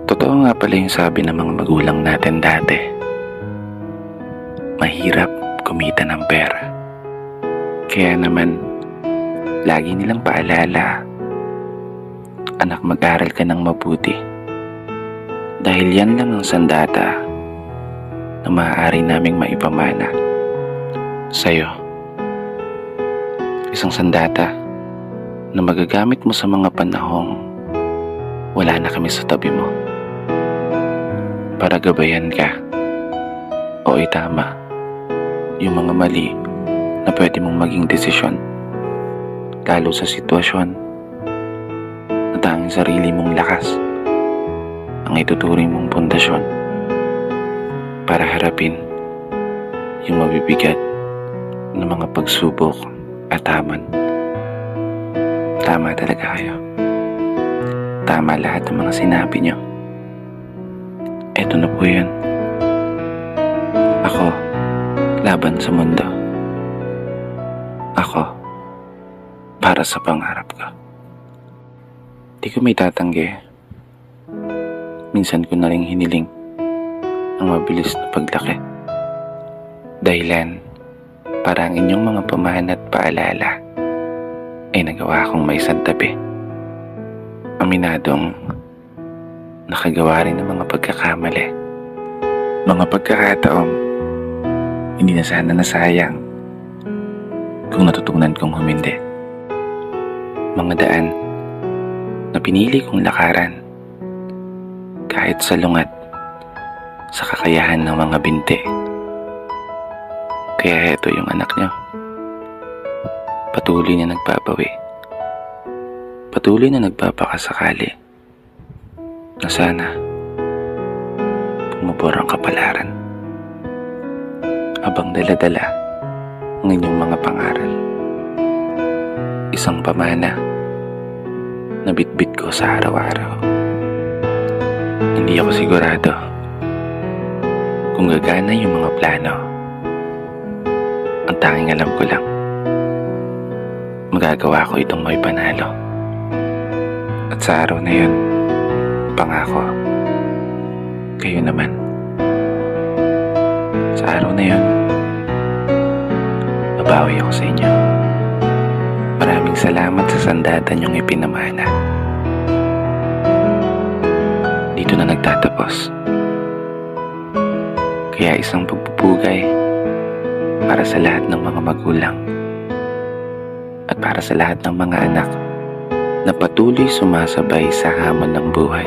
Totoo nga pala yung sabi ng mga magulang natin dati. Mahirap kumita ng pera. Kaya naman, lagi nilang paalala, anak, mag-aral ka ng mabuti. Dahil yan lang ang sandata na maaari naming maipamana sa'yo. Isang sandata na magagamit mo sa mga panahong wala na kami sa tabi mo. Para gabayan ka o itama yung mga mali na pwede mong maging desisyon, lalo sa sitwasyon na tanging sarili mong lakas ang ituturing mong pundasyon para harapin yung mabibigat ng mga pagsubok at hamon. Tama talaga kayo. Tama lahat ng mga sinabi nyo. Eto na po yun. Ako, laban sa mundo. Ako, para sa pangarap ko. Di ko may tatanggi. Minsan ko na rin hiniling ang mabilis na paglaki. Dahilan para ang inyong mga pamana at paalala ay nagawa kong may santabi. Aminadong nakagawa rin ng mga pagkakamali. Mga pagkakataong hindi na sana nasayang kung natutunan kong humindi. Mga daan na pinili kong lakaran kahit salungat sa kakayahan ng mga binti. Kaya heto yung anak nyo. Patuloy na nagbabawi. Patuloy na nagpapakasakali na sana pumubor ang kapalaran habang dala-dala ang inyong mga pangaral. Isang pamana na bitbit ko sa araw-araw. Hindi ako sigurado kung gagana yung mga plano. Ang tanging alam ko lang, magagawa ko itong may panalo. At sa araw na yun, pangako, kayo naman. Sa araw na yun, babawi ako sa inyo. Maraming salamat sa sandata niyong ipinamana. Dito na nagtatapos. Kaya isang pagpupugay para sa lahat ng mga magulang at para sa lahat ng mga anak na patuloy sumasabay sa hamon ng buhay.